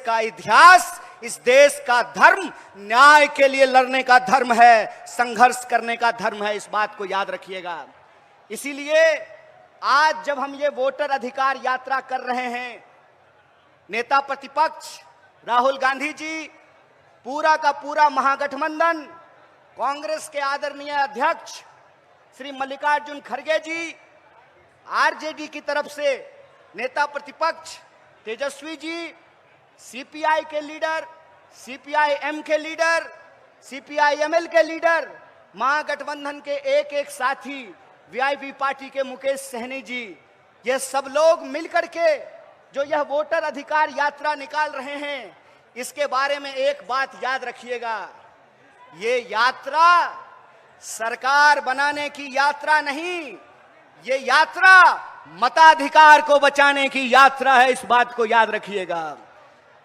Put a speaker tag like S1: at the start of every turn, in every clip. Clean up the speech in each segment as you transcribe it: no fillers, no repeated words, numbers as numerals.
S1: का इतिहास, इस देश का धर्म न्याय के लिए लड़ने का धर्म है, संघर्ष करने का धर्म है। इस बात को याद रखिएगा। इसीलिए आज जब हम ये वोटर अधिकार यात्रा कर रहे हैं, नेता प्रतिपक्ष राहुल गांधी जी, पूरा का पूरा महागठबंधन, कांग्रेस के आदरणीय अध्यक्ष श्री मल्लिकार्जुन खड़गे जी, आरजेडी की तरफ से नेता प्रतिपक्ष तेजस्वी जी, सीपीआई के लीडर, सीपीआई-एम के लीडर, सीपीआई-एमएल के लीडर, महागठबंधन के एक एक साथी, वीआईपी पार्टी के मुकेश सहनी जी, ये सब लोग मिलकर के जो यह वोटर अधिकार यात्रा निकाल रहे हैं, इसके बारे में एक बात याद रखिएगा, ये यात्रा सरकार बनाने की यात्रा नहीं, ये यात्रा मताधिकार को बचाने की यात्रा है। इस बात को याद रखिएगा।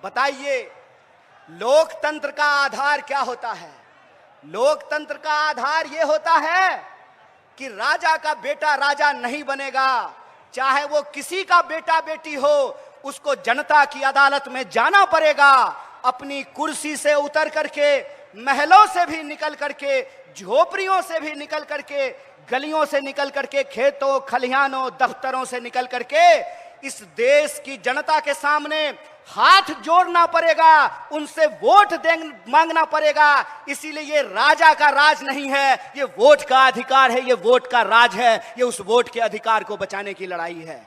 S1: बताइए, लोकतंत्र का आधार क्या होता है? लोकतंत्र का आधार यह होता है कि राजा का बेटा राजा नहीं बनेगा, चाहे वो किसी का बेटा बेटी हो, उसको जनता की अदालत में जाना पड़ेगा, अपनी कुर्सी से उतर करके, महलों से भी निकल करके, झोपड़ियों से भी निकल करके, गलियों से निकल करके, खेतों खलिहानों दफ्तरों से निकल करके इस देश की जनता के सामने हाथ जोड़ना पड़ेगा, उनसे वोट मांगना पड़ेगा। इसीलिए ये राजा का राज नहीं है, ये वोट का अधिकार है, ये वोट का राज है, ये उस वोट के अधिकार को बचाने की लड़ाई है।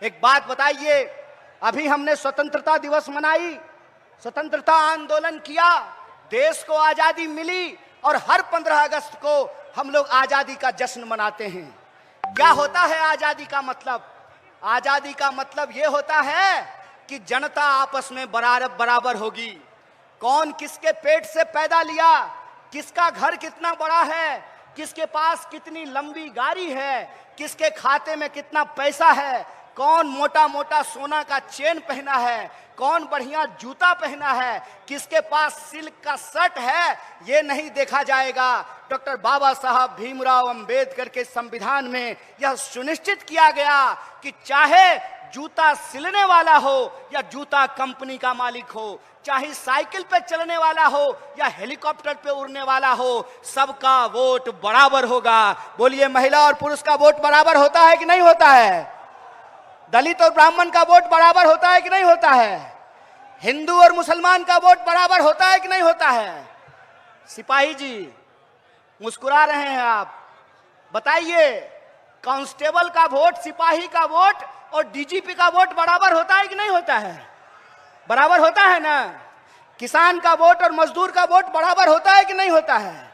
S1: एक बात बताइए, अभी हमने स्वतंत्रता दिवस मनाई, स्वतंत्रता आंदोलन किया, देश को आजादी मिली और हर 15 अगस्त को हम लोग आजादी का जश्न मनाते हैं। क्या होता है आजादी का मतलब? आजादी का मतलब यह होता है कि जनता आपस में बराबर होगी। कौन किसके पेट से पैदा लिया, किसका घर कितना बड़ा है, किसके पास कितनी लंबी गाड़ी है, किसके खाते में कितना पैसा है, कौन मोटा मोटा सोना का चेन पहना है, कौन बढ़िया जूता पहना है, किसके पास सिल्क का शर्ट है, ये नहीं देखा जाएगा। डॉक्टर बाबा साहब भीमराव अंबेडकर के संविधान में यह सुनिश्चित किया गया कि चाहे जूता सिलने वाला हो या जूता कंपनी का मालिक हो, चाहे साइकिल पे चलने वाला हो या हेलीकॉप्टर पे उड़ने वाला हो, सबका वोट बराबर होगा। बोलिए, महिला और पुरुष का वोट बराबर होता है कि नहीं होता है? दलित और ब्राह्मण का वोट बराबर होता है कि नहीं होता है? हिंदू और मुसलमान का वोट बराबर होता है कि नहीं होता है? सिपाही जी मुस्कुरा रहे हैं आप, बताइए, कांस्टेबल का वोट, सिपाही का वोट और डीजीपी का वोट बराबर होता है कि नहीं होता है? बराबर होता है ना? किसान का वोट और मजदूर का वोट बराबर होता है कि नहीं होता है?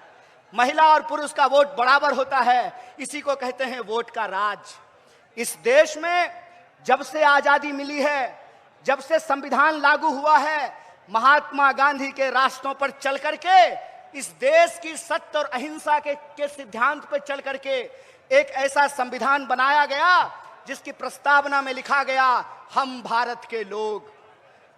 S1: महिला और पुरुष का वोट बराबर होता है। इसी को कहते हैं वोट का राज। इस देश में जब से आजादी मिली है, जब से संविधान लागू हुआ है, महात्मा गांधी के रास्तों पर चल करके, इस देश की सत्य और अहिंसा के सिद्धांत पर चल करके एक ऐसा संविधान बनाया गया जिसकी प्रस्तावना में लिखा गया, हम भारत के लोग,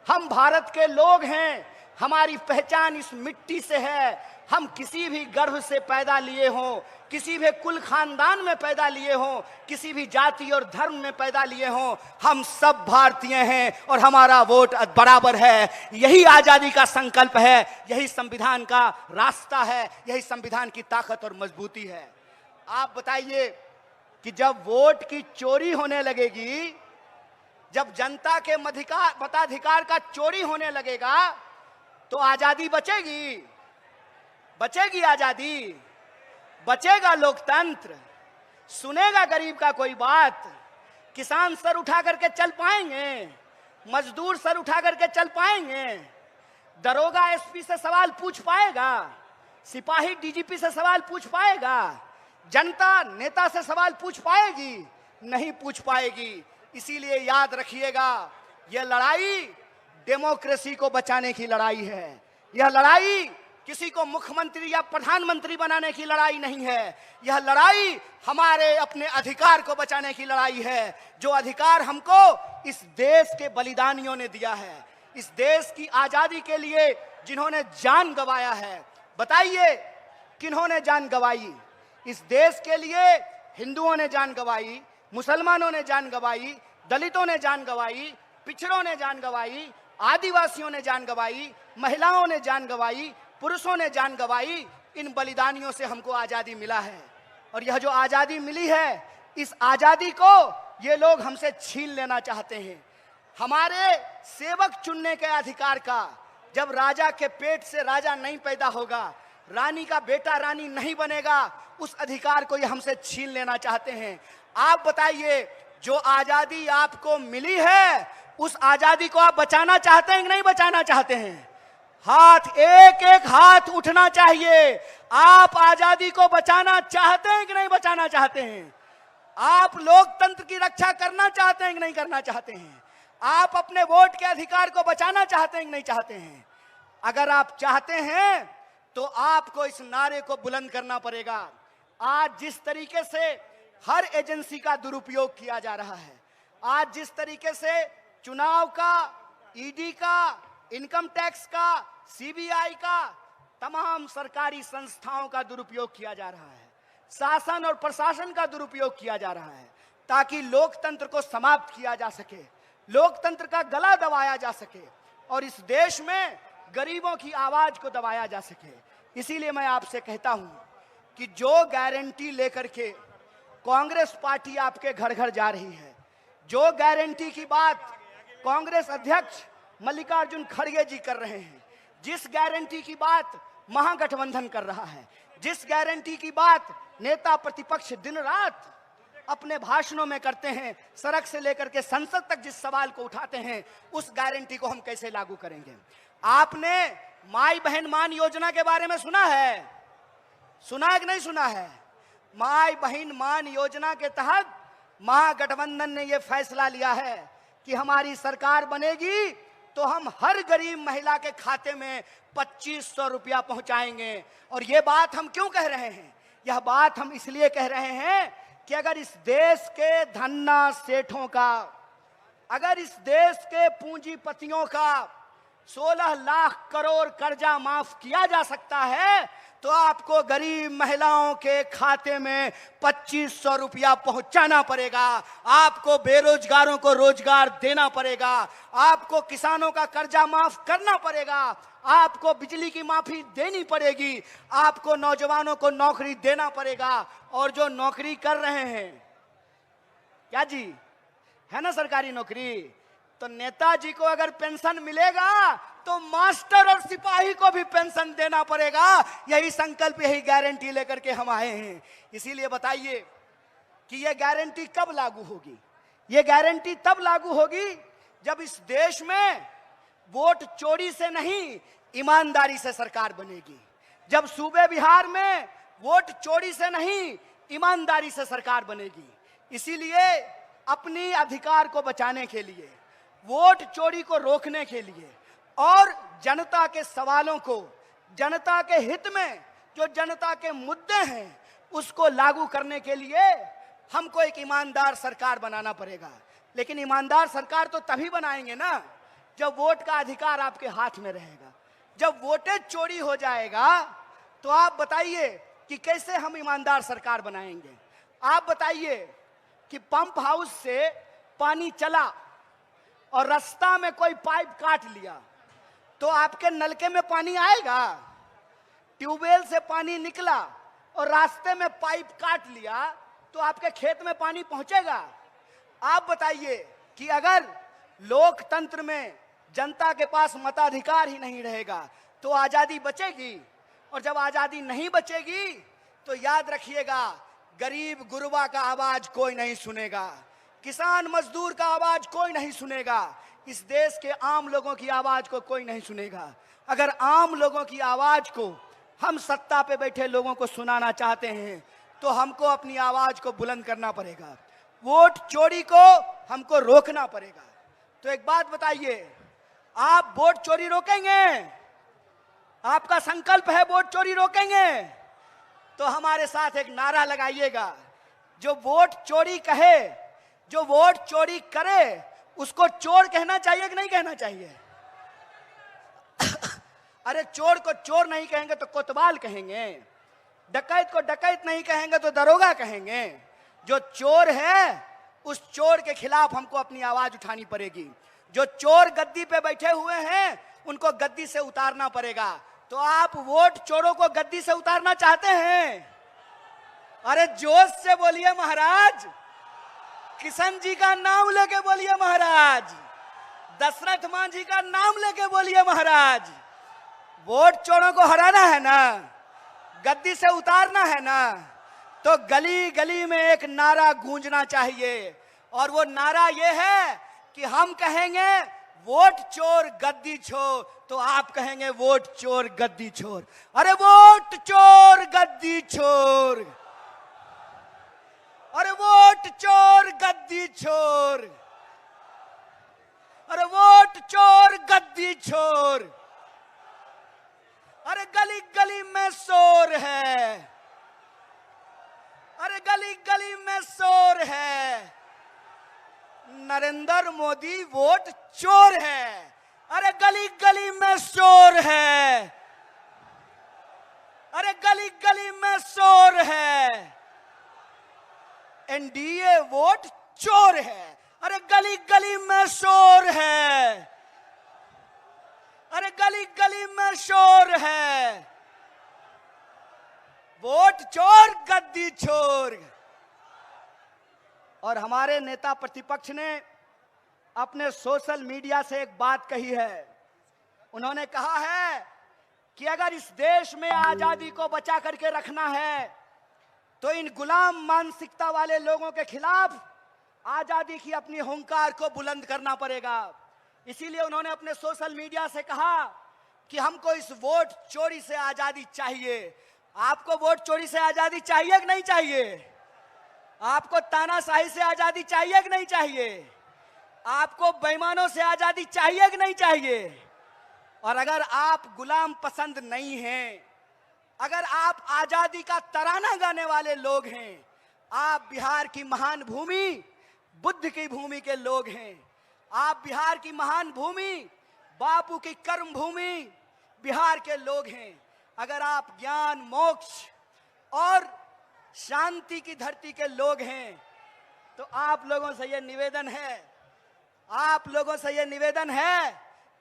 S1: हम भारत के लोग हैं, हमारी पहचान इस मिट्टी से है, हम किसी भी गर्भ से पैदा लिए हों, किसी भी कुल खानदान में पैदा लिए हों, किसी भी जाति और धर्म में पैदा लिए हों, हम सब भारतीय हैं और हमारा वोट बराबर है। यही आजादी का संकल्प है, यही संविधान का रास्ता है, यही संविधान की ताकत और मजबूती है। आप बताइए कि जब वोट की चोरी होने लगेगी, जब जनता के मताधिकार का चोरी होने लगेगा, तो आजादी बचेगी? बचेगी आजादी? बचेगा लोकतंत्र? सुनेगा गरीब का कोई बात? किसान सर उठा करके चल पाएंगे? मजदूर सर उठा करके चल पाएंगे? दरोगा एसपी से सवाल पूछ पाएगा? सिपाही डीजीपी से सवाल पूछ पाएगा? जनता नेता से सवाल पूछ पाएगी? नहीं पूछ पाएगी। इसीलिए याद रखिएगा, यह लड़ाई डेमोक्रेसी को बचाने की लड़ाई है। यह लड़ाई किसी को मुख्यमंत्री या प्रधानमंत्री बनाने की लड़ाई नहीं है। यह लड़ाई हमारे अपने अधिकार को बचाने की लड़ाई है, जो अधिकार हमको इस देश के बलिदानियों ने दिया है, इस देश की आजादी के लिए जिन्होंने जान गंवाया है। बताइए, किन्होंने जान गंवाई? इस देश के लिए हिंदुओं ने जान गंवाई, मुसलमानों ने जान गंवाई, दलितों ने जान गंवाई, पिछड़ों ने जान गंवाई, आदिवासियों ने जान गंवाई, महिलाओं ने जान गंवाई, पुरुषों ने जान गंवाई। इन बलिदानियों से हमको आजादी मिला है, और यह जो आजादी मिली है, इस आजादी को ये लोग हमसे छीन लेना चाहते हैं। हमारे सेवक चुनने के अधिकार का, जब राजा के पेट से राजा नहीं पैदा होगा, रानी का बेटा रानी नहीं बनेगा, उस अधिकार को ये हमसे छीन लेना चाहते हैं। आप बताइए, जो आजादी आपको मिली है, उस आजादी को आप बचाना चाहते हैं कि नहीं बचाना चाहते हैं? हाथ, एक एक हाथ उठना चाहिए। आप आजादी को बचाना चाहते हैं कि नहीं बचाना चाहते हैं? आप लोकतंत्र की रक्षा करना चाहते हैं कि नहीं करना चाहते हैं? आप अपने वोट के अधिकार को बचाना चाहते हैं कि नहीं चाहते हैं? अगर आप चाहते हैं तो आपको इस नारे को बुलंद करना पड़ेगा। आज जिस तरीके से हर एजेंसी का दुरुपयोग किया जा रहा है, आज जिस तरीके से चुनाव का, ईडी का, इनकम टैक्स का, सीबीआई का, तमाम सरकारी संस्थाओं का दुरुपयोग किया जा रहा है, शासन और प्रशासन का दुरुपयोग किया जा रहा है, ताकि लोकतंत्र को समाप्त किया जा सके, लोकतंत्र का गला दबाया जा सके और इस देश में गरीबों की आवाज को दबाया जा सके। इसीलिए मैं आपसे कहता हूं कि जो गारंटी लेकर के कांग्रेस पार्टी आपके घर घर जा रही है, जो गारंटी की बात कांग्रेस अध्यक्ष मल्लिकार्जुन खड़गे जी कर रहे हैं, जिस गारंटी की बात महागठबंधन कर रहा है, जिस गारंटी की बात नेता प्रतिपक्ष दिन रात अपने भाषणों में करते हैं, सड़क से लेकर के संसद तक जिस सवाल को उठाते हैं, उस गारंटी को हम कैसे लागू करेंगे? आपने माई बहन मान योजना के बारे में सुना है? सुना है कि नहीं सुना है? माई बहन मान योजना के तहत महागठबंधन ने यह फैसला लिया है कि हमारी सरकार बनेगी तो हम हर गरीब महिला के खाते में 2500 रुपया पहुंचाएंगे। और ये बात हम क्यों कह रहे हैं? यह बात हम इसलिए कह रहे हैं कि अगर इस देश के धन्ना सेठों का, अगर इस देश के पूंजीपतियों का 16 लाख करोड़ कर्जा माफ किया जा सकता है, तो आपको गरीब महिलाओं के खाते में 2500 रुपया पहुंचाना पड़ेगा। आपको बेरोजगारों को रोजगार देना पड़ेगा, आपको किसानों का कर्जा माफ करना पड़ेगा, आपको बिजली की माफी देनी पड़ेगी, आपको नौजवानों को नौकरी देना पड़ेगा। और जो नौकरी कर रहे हैं, क्या जी है ना सरकारी नौकरी, तो नेताजी को अगर पेंशन मिलेगा तो मास्टर और सिपाही को भी पेंशन देना पड़ेगा। यही संकल्प, यही गारंटी लेकर के हम आए हैं। इसीलिए बताइए कि यह गारंटी कब लागू होगी? यह गारंटी तब लागू होगी जब इस देश में वोट चोरी से नहीं, ईमानदारी से सरकार बनेगी। जब सूबे बिहार में वोट चोरी से नहीं, ईमानदारी से सरकार बनेगी। इसीलिए अपनी अधिकार को बचाने के लिए, वोट चोरी को रोकने के लिए और जनता के सवालों को, जनता के हित में जो जनता के मुद्दे हैं, उसको लागू करने के लिए हमको एक ईमानदार सरकार बनाना पड़ेगा। लेकिन ईमानदार सरकार तो तभी बनाएंगे ना जब वोट का अधिकार आपके हाथ में रहेगा। जब वोटें चोरी हो जाएगा तो आप बताइए कि कैसे हम ईमानदार सरकार बनाएंगे? आप बताइए कि पंप हाउस से पानी चला और रास्ता में कोई पाइप काट लिया तो आपके नलके में पानी आएगा? ट्यूबवेल से पानी निकला और रास्ते में पाइप काट लिया तो आपके खेत में पानी पहुंचेगा? आप बताइए कि अगर लोकतंत्र में जनता के पास मताधिकार ही नहीं रहेगा तो आजादी बचेगी? और जब आजादी नहीं बचेगी तो याद रखिएगा, गरीब गुरबा का आवाज कोई नहीं सुनेगा, किसान मजदूर का आवाज कोई नहीं सुनेगा, इस देश के आम लोगों की आवाज को कोई नहीं सुनेगा। अगर आम लोगों की आवाज को हम सत्ता पे बैठे लोगों को सुनाना चाहते हैं तो हमको अपनी आवाज को बुलंद करना पड़ेगा, वोट चोरी को हमको रोकना पड़ेगा। तो एक बात बताइए, आप वोट चोरी रोकेंगे? आपका संकल्प है वोट चोरी रोकेंगे? तो हमारे साथ एक नारा लगाइएगा, जो वोट चोरी कहे, जो वोट चोरी करे, उसको चोर कहना चाहिए कि नहीं कहना चाहिए? अरे चोर को चोर नहीं कहेंगे तो कोतवाल कहेंगे, डकैत को डकैत नहीं कहेंगे तो दरोगा कहेंगे। जो चोर है उस चोर के खिलाफ हमको अपनी आवाज उठानी पड़ेगी। जो चोर गद्दी पे बैठे हुए हैं उनको गद्दी से उतारना पड़ेगा। तो आप वोट चोरों को गद्दी से उतारना चाहते हैं? अरे जोश से बोलिए महाराज, किशन जी का नाम लेके बोलिए महाराज, दशरथ मांझी का नाम लेके बोलिए महाराज। वोट चोरों को हराना है ना, गद्दी से उतारना है ना, तो गली गली में एक नारा गूंजना चाहिए। और वो नारा ये है कि हम कहेंगे वोट चोर गद्दी छोड़, तो आप कहेंगे वोट चोर गद्दी छोड़। अरे वोट चोर गद्दी छोड़, अरे वोट चोर गद्दी छोड़, अरे वोट चोर गद्दी छोड़। अरे गली गली में शोर है, अरे गली गली में शोर है, नरेंद्र मोदी वोट चोर है। अरे गली गली में शोर है, अरे गली गली में शोर है, एनडीए वोट चोर है। अरे गली गली में शोर है, अरे गली गली में शोर है, वोट चोर गद्दी छोर। और हमारे नेता प्रतिपक्ष ने अपने सोशल मीडिया से एक बात कही है। उन्होंने कहा है कि अगर इस देश में आजादी को बचा करके रखना है तो इन गुलाम मानसिकता वाले लोगों के खिलाफ आजादी की अपनी हुंकार को बुलंद करना पड़ेगा। इसीलिए उन्होंने अपने सोशल मीडिया से कहा कि हमको इस वोट चोरी से आजादी चाहिए। आपको वोट चोरी से आजादी चाहिए कि नहीं चाहिए? आपको तानाशाही से आजादी चाहिए कि नहीं चाहिए? आपको बेईमानों से आजादी चाहिए कि नहीं चाहिए? और अगर आप गुलाम पसंद नहीं हैं, अगर आप आजादी का तराना गाने वाले लोग हैं, आप बिहार की महान भूमि, बुद्ध की भूमि के लोग हैं, आप बिहार की महान भूमि, बापू की कर्म भूमि बिहार के लोग हैं, अगर आप ज्ञान, मोक्ष और शांति की धरती के लोग हैं, तो आप लोगों से यह निवेदन है, आप लोगों से यह निवेदन है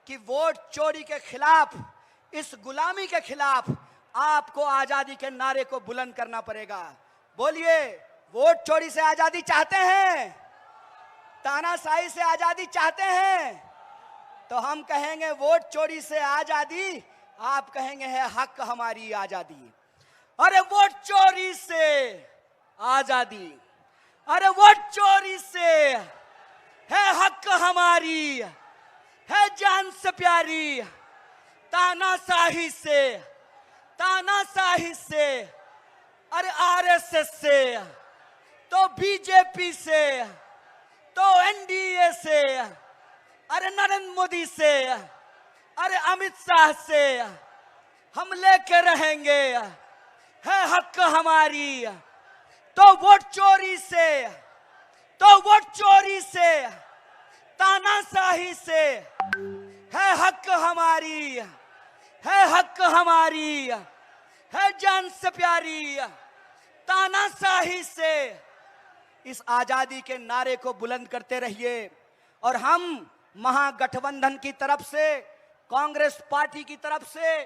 S1: कि वोट चोरी के खिलाफ, इस गुलामी के खिलाफ आपको आजादी के नारे को बुलंद करना पड़ेगा। बोलिए, वोट चोरी से आजादी चाहते हैं? तानाशाही से आजादी चाहते हैं? तो हम कहेंगे वोट चोरी से आजादी, आप कहेंगे है हक हमारी आजादी। अरे वोट चोरी से आजादी, अरे वोट चोरी से है हक हमारी, है जान से प्यारी। तानाशाही से, तानाशाही से, अरे आरएसएस से, तो बीजेपी से, तो एनडीए से, अरे नरेंद्र मोदी से, अरे अमित शाह से हम लेके रहेंगे, है हक हमारी। तो वोट चोरी से, तो वोट चोरी से, तानाशाही से है हक हमारी, है हक हमारी, है जान से प्यारी। तानाशाही से इस आजादी के नारे को बुलंद करते रहिए। और हम महागठबंधन की तरफ से, कांग्रेस पार्टी की तरफ से,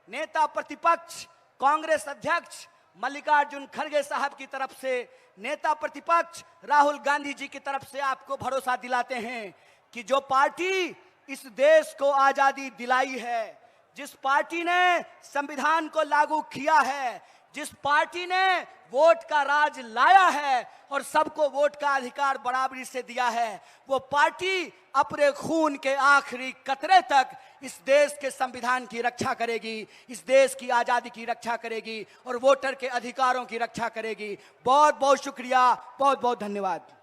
S1: नेता प्रतिपक्ष कांग्रेस अध्यक्ष मल्लिकार्जुन खड़गे साहब की तरफ से, नेता प्रतिपक्ष राहुल गांधी जी की तरफ से आपको भरोसा दिलाते हैं कि जो पार्टी इस देश को आजादी दिलाई है, जिस पार्टी ने संविधान को लागू किया है, जिस पार्टी ने वोट का राज लाया है और सबको वोट का अधिकार बराबरी से दिया है, वो पार्टी अपने खून के आखिरी कतरे तक इस देश के संविधान की रक्षा करेगी, इस देश की आजादी की रक्षा करेगी और वोटर के अधिकारों की रक्षा करेगी। बहुत बहुत शुक्रिया, बहुत बहुत धन्यवाद।